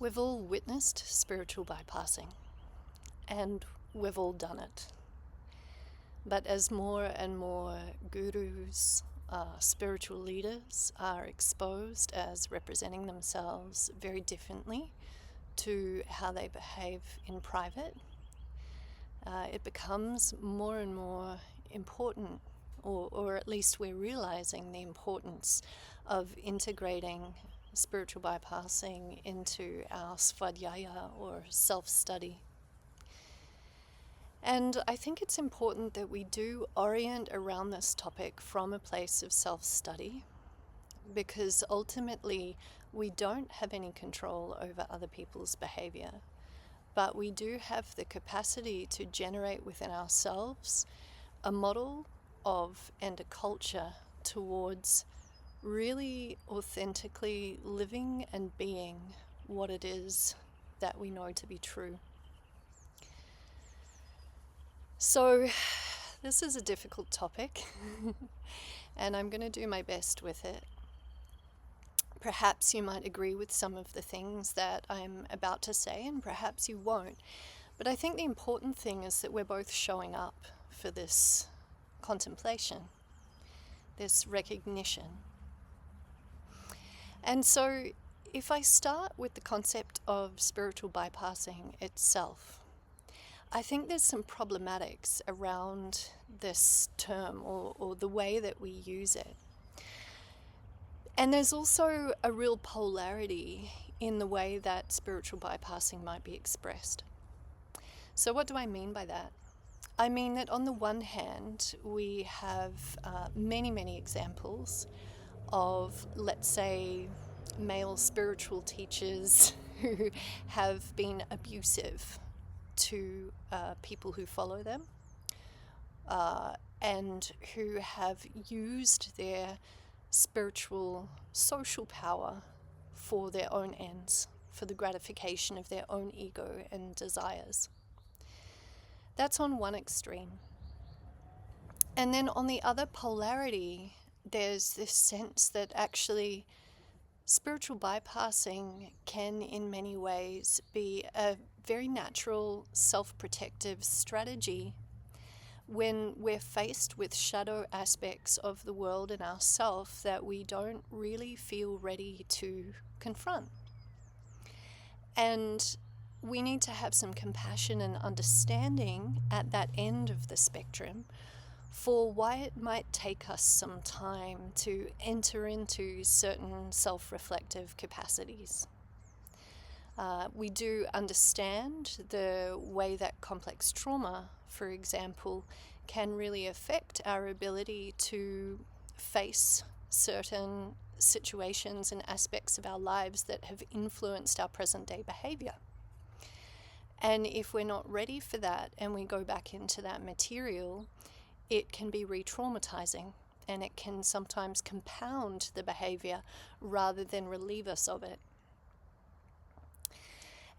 We've all witnessed spiritual bypassing, and we've all done it. But as more and more gurus, spiritual leaders are exposed as representing themselves very differently to how they behave in private, it becomes more and more important, or at least we're realizing the importance of integrating spiritual bypassing into our svadhyaya, or self-study. And I think it's important that we do orient around this topic from a place of self-study, because ultimately we don't have any control over other people's behavior, but we do have the capacity to generate within ourselves a model of and a culture towards really authentically living and being what it is that we know to be true. So this is a difficult topic and I'm going to do my best with it. Perhaps you might agree with some of the things that I'm about to say, and perhaps you won't. But I think the important thing is that we're both showing up for this contemplation, this recognition. And so if I start with the concept of spiritual bypassing itself, I think there's some problematics around this term, or the way that we use it. And there's also a real polarity in the way that spiritual bypassing might be expressed. So what do I mean by that? I mean that on the one hand, we have many examples of, let's say, male spiritual teachers who have been abusive to people who follow them, and who have used their spiritual social power for their own ends, for the gratification of their own ego and desires. That's on one extreme. And then on the other polarity, there's this sense that actually spiritual bypassing can in many ways be a very natural self-protective strategy when we're faced with shadow aspects of the world and ourself that we don't really feel ready to confront. And we need to have some compassion and understanding at that end of the spectrum for why it might take us some time to enter into certain self-reflective capacities. We do understand the way that complex trauma, for example, can really affect our ability to face certain situations and aspects of our lives that have influenced our present day behavior. And if we're not ready for that and we go back into that material, it can be re-traumatizing, and it can sometimes compound the behavior rather than relieve us of it.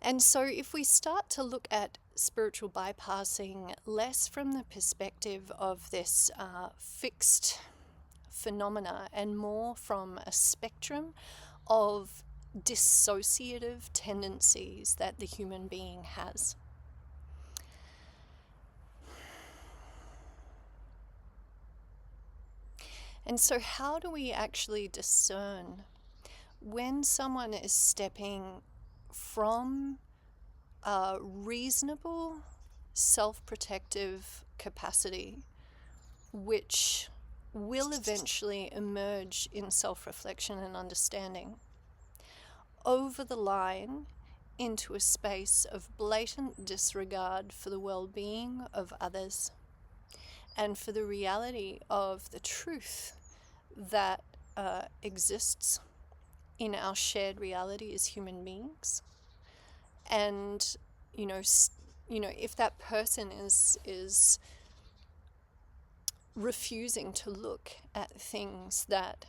And so if we start to look at spiritual bypassing less from the perspective of this fixed phenomena, and more from a spectrum of dissociative tendencies that the human being has. And so how do we actually discern when someone is stepping from a reasonable self-protective capacity, which will eventually emerge in self-reflection and understanding, over the line into a space of blatant disregard for the well-being of others and for the reality of the truth that exists in our shared reality as human beings. And if that person is refusing to look at things that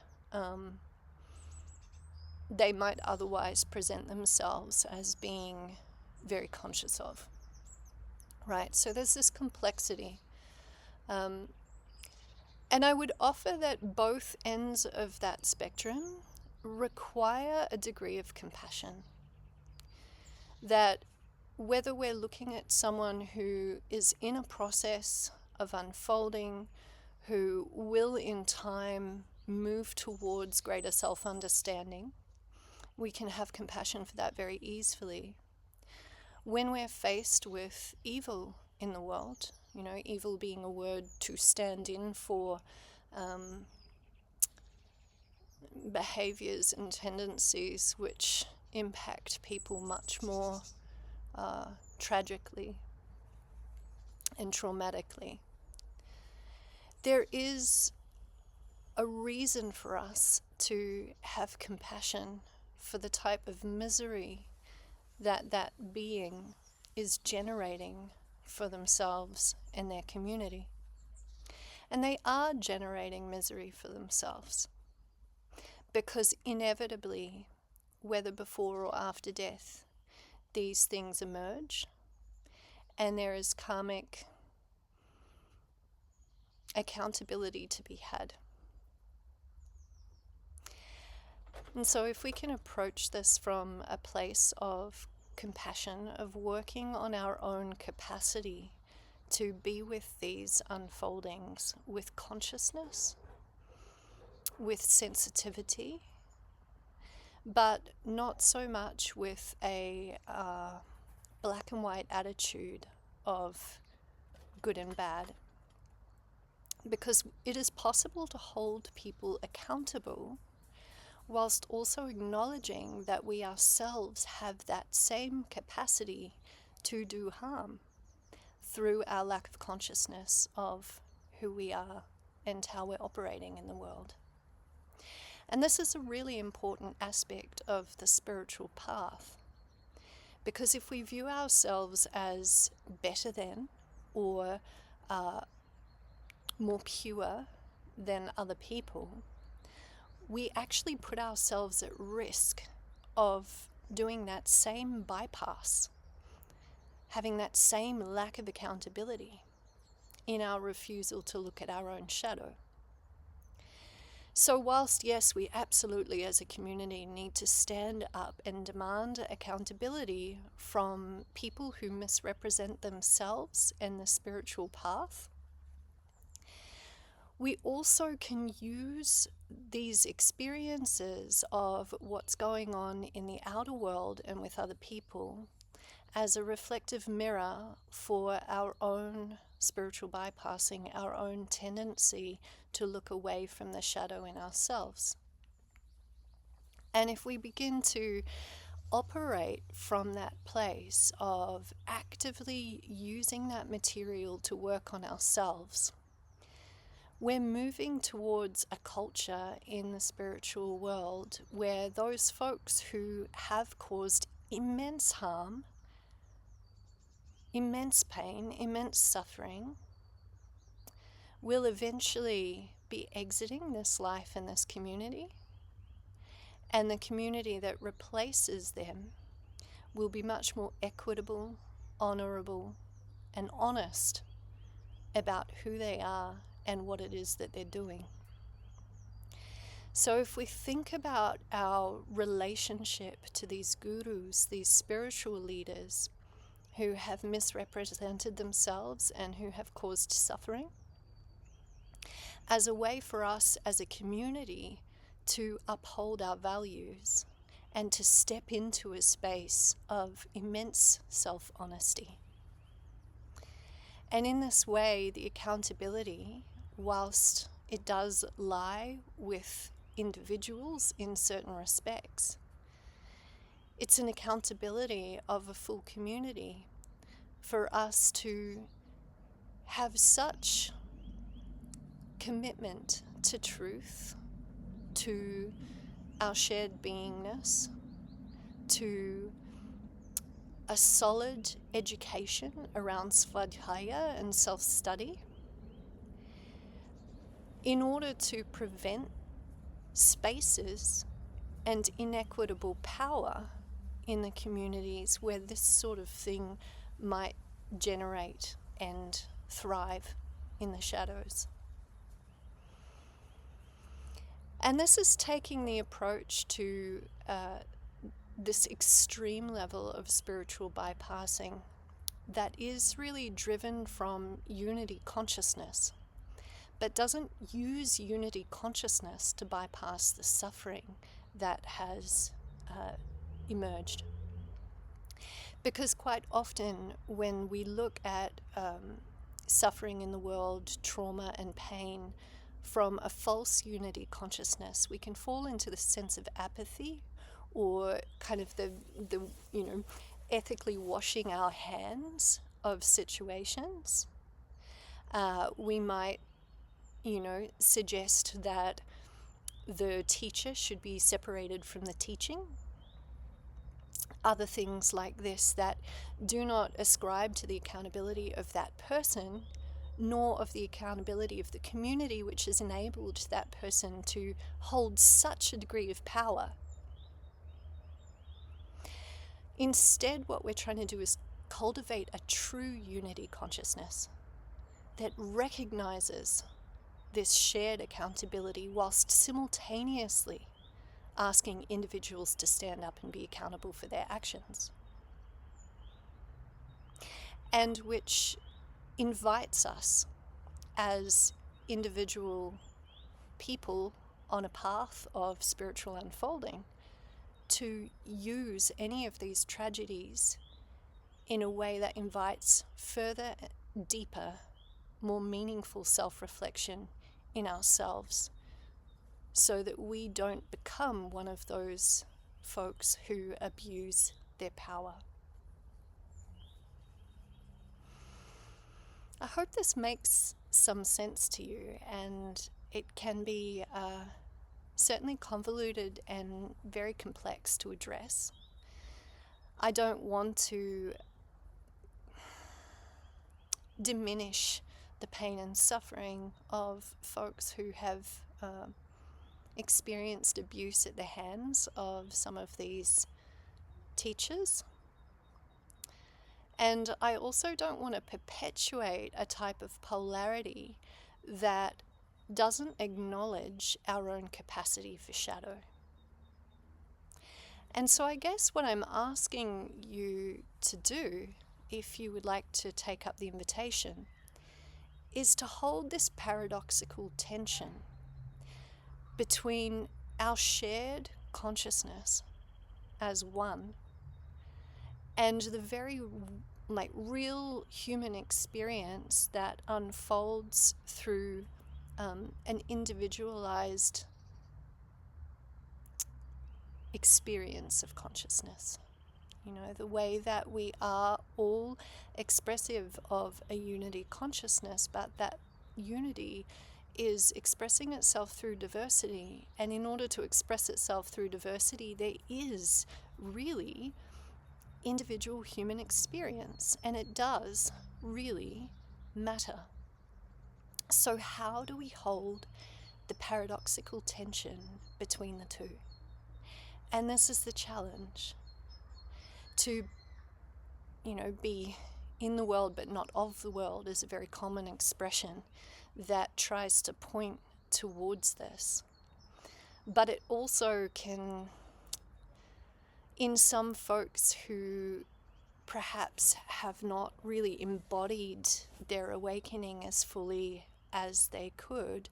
they might otherwise present themselves as being very conscious of, right? So there's this complexity. And I would offer that both ends of that spectrum require a degree of compassion. that whether we're looking at someone who is in a process of unfolding, who will in time move towards greater self-understanding, we can have compassion for that very easily. When we're faced with evil in the world, evil being a word to stand in for behaviors and tendencies which impact people much more tragically and traumatically, there is a reason for us to have compassion for the type of misery that that being is generating for themselves and their community. And they are generating misery for themselves because inevitably, whether before or after death, these things emerge and there is karmic accountability to be had. And so if we can approach this from a place of compassion, of working on our own capacity to be with these unfoldings with consciousness, with sensitivity, but not so much with a black and white attitude of good and bad, because it is possible to hold people accountable whilst also acknowledging that we ourselves have that same capacity to do harm through our lack of consciousness of who we are and how we're operating in the world. And this is a really important aspect of the spiritual path, because if we view ourselves as better than or more pure than other people, we actually put ourselves at risk of doing that same bypass, having that same lack of accountability in our refusal to look at our own shadow. So whilst, yes, we absolutely as a community need to stand up and demand accountability from people who misrepresent themselves and the spiritual path, we also can use these experiences of what's going on in the outer world and with other people as a reflective mirror for our own spiritual bypassing, our own tendency to look away from the shadow in ourselves. And if we begin to operate from that place of actively using that material to work on ourselves, we're moving towards a culture in the spiritual world where those folks who have caused immense harm, immense pain, immense suffering, will eventually be exiting this life and this community, and the community that replaces them will be much more equitable, honorable, and honest about who they are and what it is that they're doing. So if we think about our relationship to these gurus, these spiritual leaders who have misrepresented themselves and who have caused suffering, as a way for us as a community to uphold our values and to step into a space of immense self-honesty. And in this way, the accountability, whilst it does lie with individuals in certain respects, it's an accountability of a full community for us to have such commitment to truth, to our shared beingness, to a solid education around svadhyaya and self-study, in order to prevent spaces and inequitable power in the communities where this sort of thing might generate and thrive in the shadows. And this is taking the approach to this extreme level of spiritual bypassing that is really driven from unity consciousness, but doesn't use unity consciousness to bypass the suffering that has emerged. Because quite often when we look at suffering in the world, trauma and pain, from a false unity consciousness, we can fall into the sense of apathy, or kind of the ethically washing our hands of situations. We might suggest that the teacher should be separated from the teaching. Other things like this that do not ascribe to the accountability of that person, nor of the accountability of the community which has enabled that person to hold such a degree of power. Instead, what we're trying to do is cultivate a true unity consciousness that recognizes this shared accountability whilst simultaneously asking individuals to stand up and be accountable for their actions, and which invites us as individual people on a path of spiritual unfolding to use any of these tragedies in a way that invites further, deeper, more meaningful self-reflection in ourselves, so that we don't become one of those folks who abuse their power. I hope this makes some sense to you, and it can be certainly convoluted and very complex to address. I don't want to diminish the pain and suffering of folks who have experienced abuse at the hands of some of these teachers. And I also don't want to perpetuate a type of polarity that doesn't acknowledge our own capacity for shadow. And so I guess what I'm asking you to do, if you would like to take up the invitation, is to hold this paradoxical tension between our shared consciousness as one and the very real human experience that unfolds through an individualized experience of consciousness. The way that we are all expressive of a unity consciousness, but that unity is expressing itself through diversity. And in order to express itself through diversity, there is really individual human experience, and it does really matter. So how do we hold the paradoxical tension between the two? And this is the challenge. To, be in the world but not of the world is a very common expression that tries to point towards this. But it also can, in some folks who perhaps have not really embodied their awakening as fully as they could,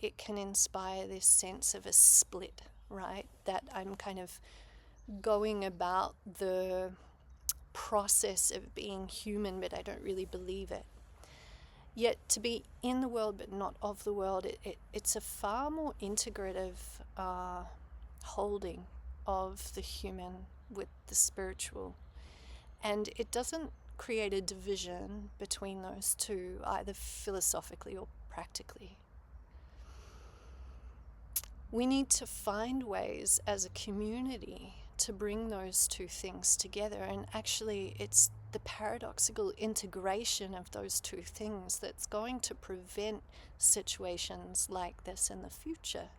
it can inspire this sense of a split, right? That I'm kind of going about the process of being human, but I don't really believe it. Yet to be in the world but not of the world, it's a far more integrative holding of the human with the spiritual. And it doesn't create a division between those two, either philosophically or practically. We need to find ways as a community to bring those two things together, and actually it's the paradoxical integration of those two things that's going to prevent situations like this in the future.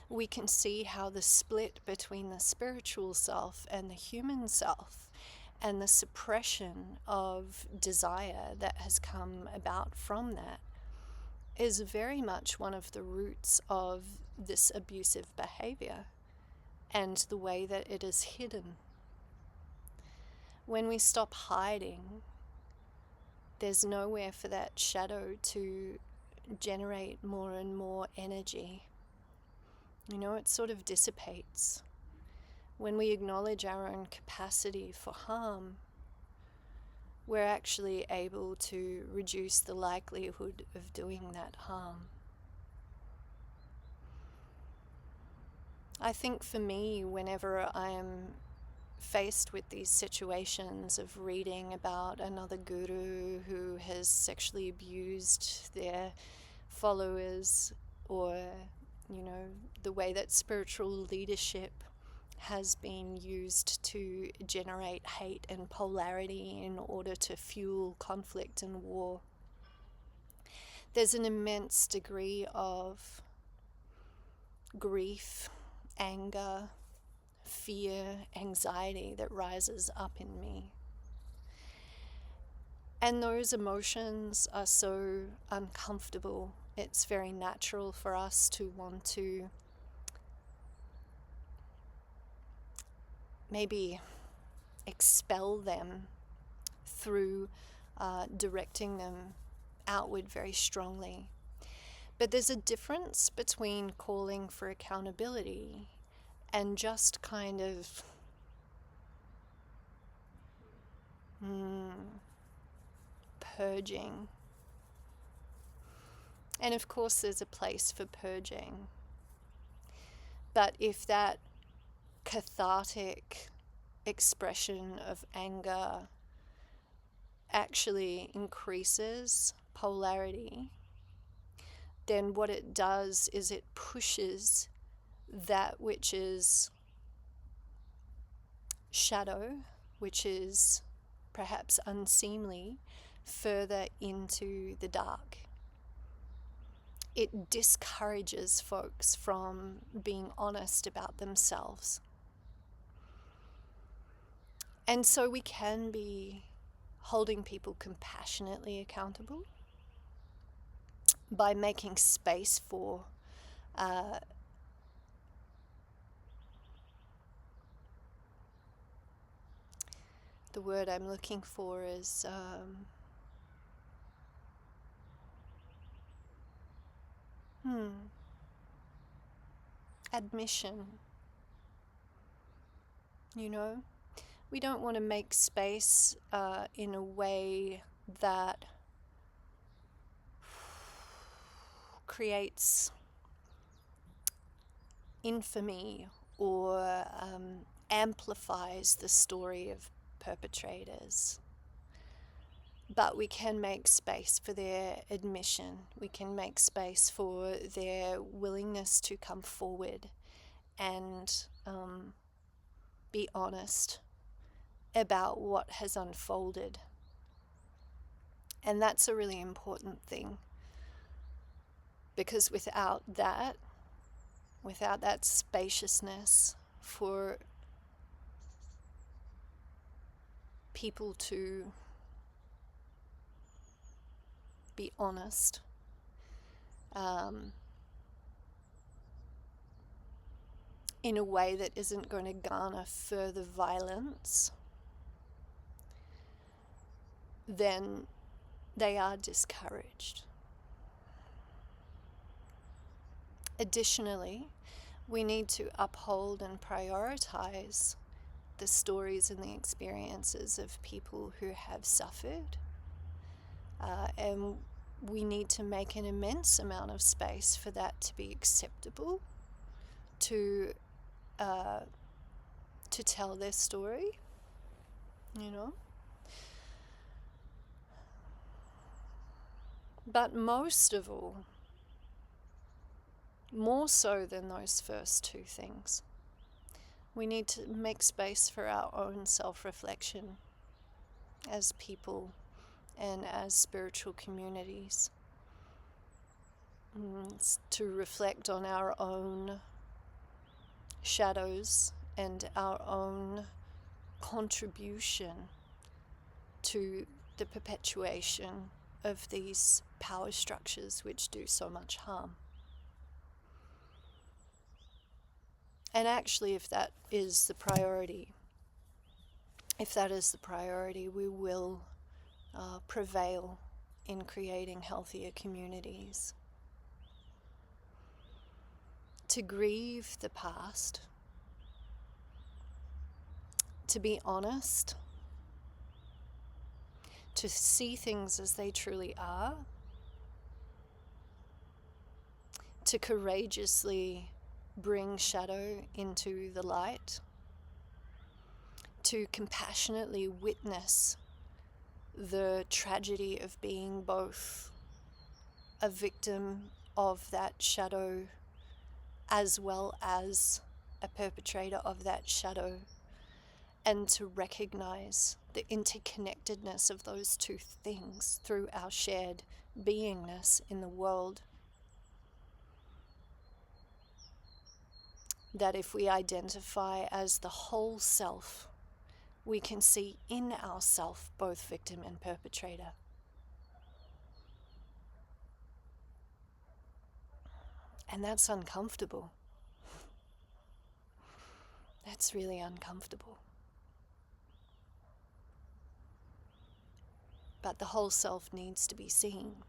We can see how the split between the spiritual self and the human self, and the suppression of desire that has come about from that, is very much one of the roots of this abusive behavior. and the way that it is hidden. When we stop hiding, there's nowhere for that shadow to generate more and more energy. It sort of dissipates. When we acknowledge our own capacity for harm, we're actually able to reduce the likelihood of doing that harm. I think for me, whenever I am faced with these situations of reading about another guru who has sexually abused their followers, or the way that spiritual leadership has been used to generate hate and polarity in order to fuel conflict and war, there's an immense degree of grief, anger, fear, anxiety that rises up in me. And those emotions are so uncomfortable. It's very natural for us to want to maybe expel them through directing them outward very strongly. But there's a difference between calling for accountability and just kind of purging. And of course there's a place for purging. But if that cathartic expression of anger actually increases polarity, then what it does is it pushes that which is shadow, which is perhaps unseemly, further into the dark. It discourages folks from being honest about themselves. And so we can be holding people compassionately accountable by making space for the word I'm looking for is admission. We don't want to make space in a way that creates infamy or amplifies the story of perpetrators. But we can make space for their admission. We can make space for their willingness to come forward and be honest about what has unfolded. And that's a really important thing, because without that spaciousness for people to be honest, in a way that isn't going to garner further violence, then they are discouraged. Additionally, we need to uphold and prioritize the stories and the experiences of people who have suffered. And we need to make an immense amount of space for that to be acceptable, to tell their story, But most of all, more so than those first two things, we need to make space for our own self-reflection as people and as spiritual communities, to reflect on our own shadows and our own contribution to the perpetuation of these power structures which do so much harm. And actually, if that is the priority, we will prevail in creating healthier communities. To grieve the past, to be honest, to see things as they truly are, to courageously bring shadow into the light, to compassionately witness the tragedy of being both a victim of that shadow as well as a perpetrator of that shadow, and to recognize the interconnectedness of those two things through our shared beingness in the world. That if we identify as the whole self, we can see in ourself both victim and perpetrator. And that's uncomfortable. That's really uncomfortable. But the whole self needs to be seen.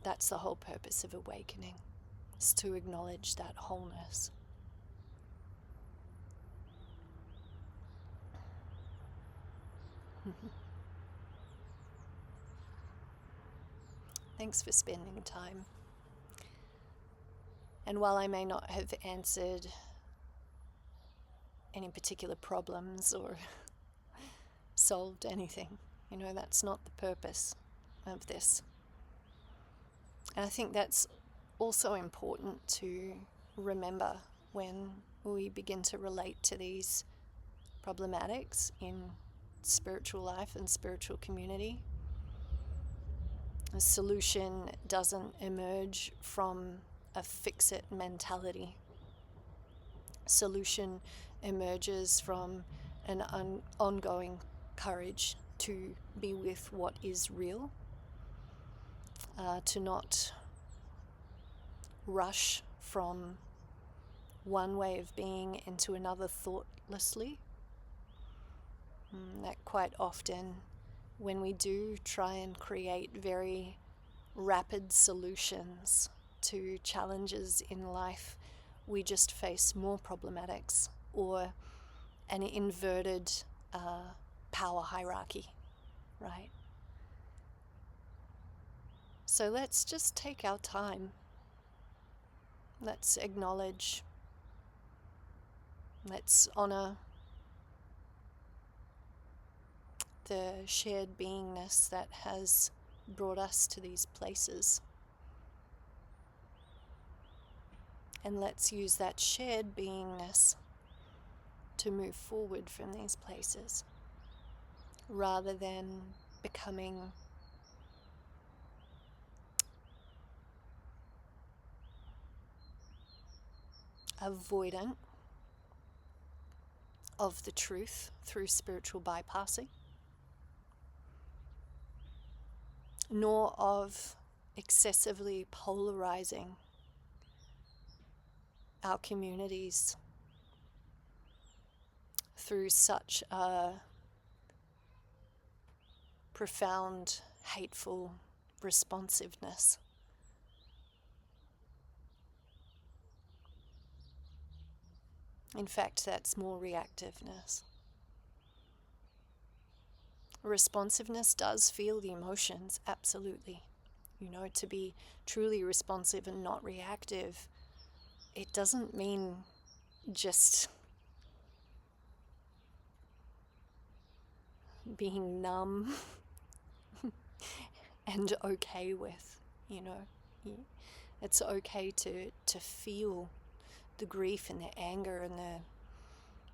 That's the whole purpose of awakening, is to acknowledge that wholeness. Thanks for spending time. And while I may not have answered any particular problems or solved anything, that's not the purpose of this. And I think that's also important to remember when we begin to relate to these problematics in spiritual life and spiritual community. A solution doesn't emerge from a fix-it mentality. Solution emerges from an ongoing courage to be with what is real, to not rush from one way of being into another thoughtlessly. That quite often, when we do try and create very rapid solutions to challenges in life, we just face more problematics or an inverted power hierarchy, right? So let's just take our time. Let's acknowledge. Let's honor the shared beingness that has brought us to these places. And let's use that shared beingness to move forward from these places, rather than becoming avoidant of the truth through spiritual bypassing, nor of excessively polarizing our communities through such a profound, hateful responsiveness. In fact, that's more reactiveness. Responsiveness does feel the emotions, absolutely. To be truly responsive and not reactive, it doesn't mean just being numb and okay with, It's okay to feel the grief and the anger and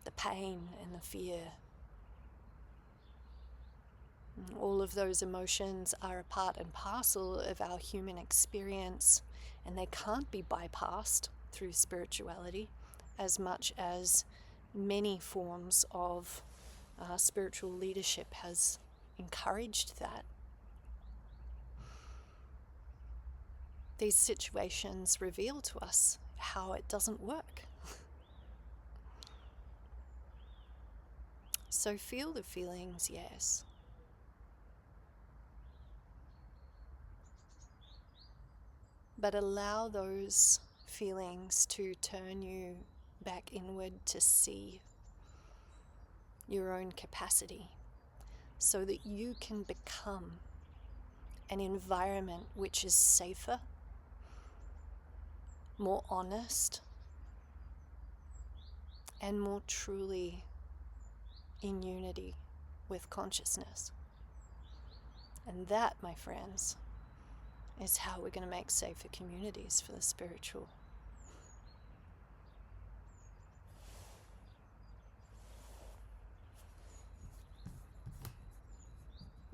the pain and the fear. All of those emotions are a part and parcel of our human experience, and they can't be bypassed through spirituality, as much as many forms of spiritual leadership has encouraged that. These situations reveal to us how it doesn't work. So feel the feelings, yes. But allow those feelings to turn you back inward to see your own capacity so that you can become an environment which is safer, more honest, and more truly in unity with consciousness. And that, my friends, is how we're going to make safer communities for the spiritual.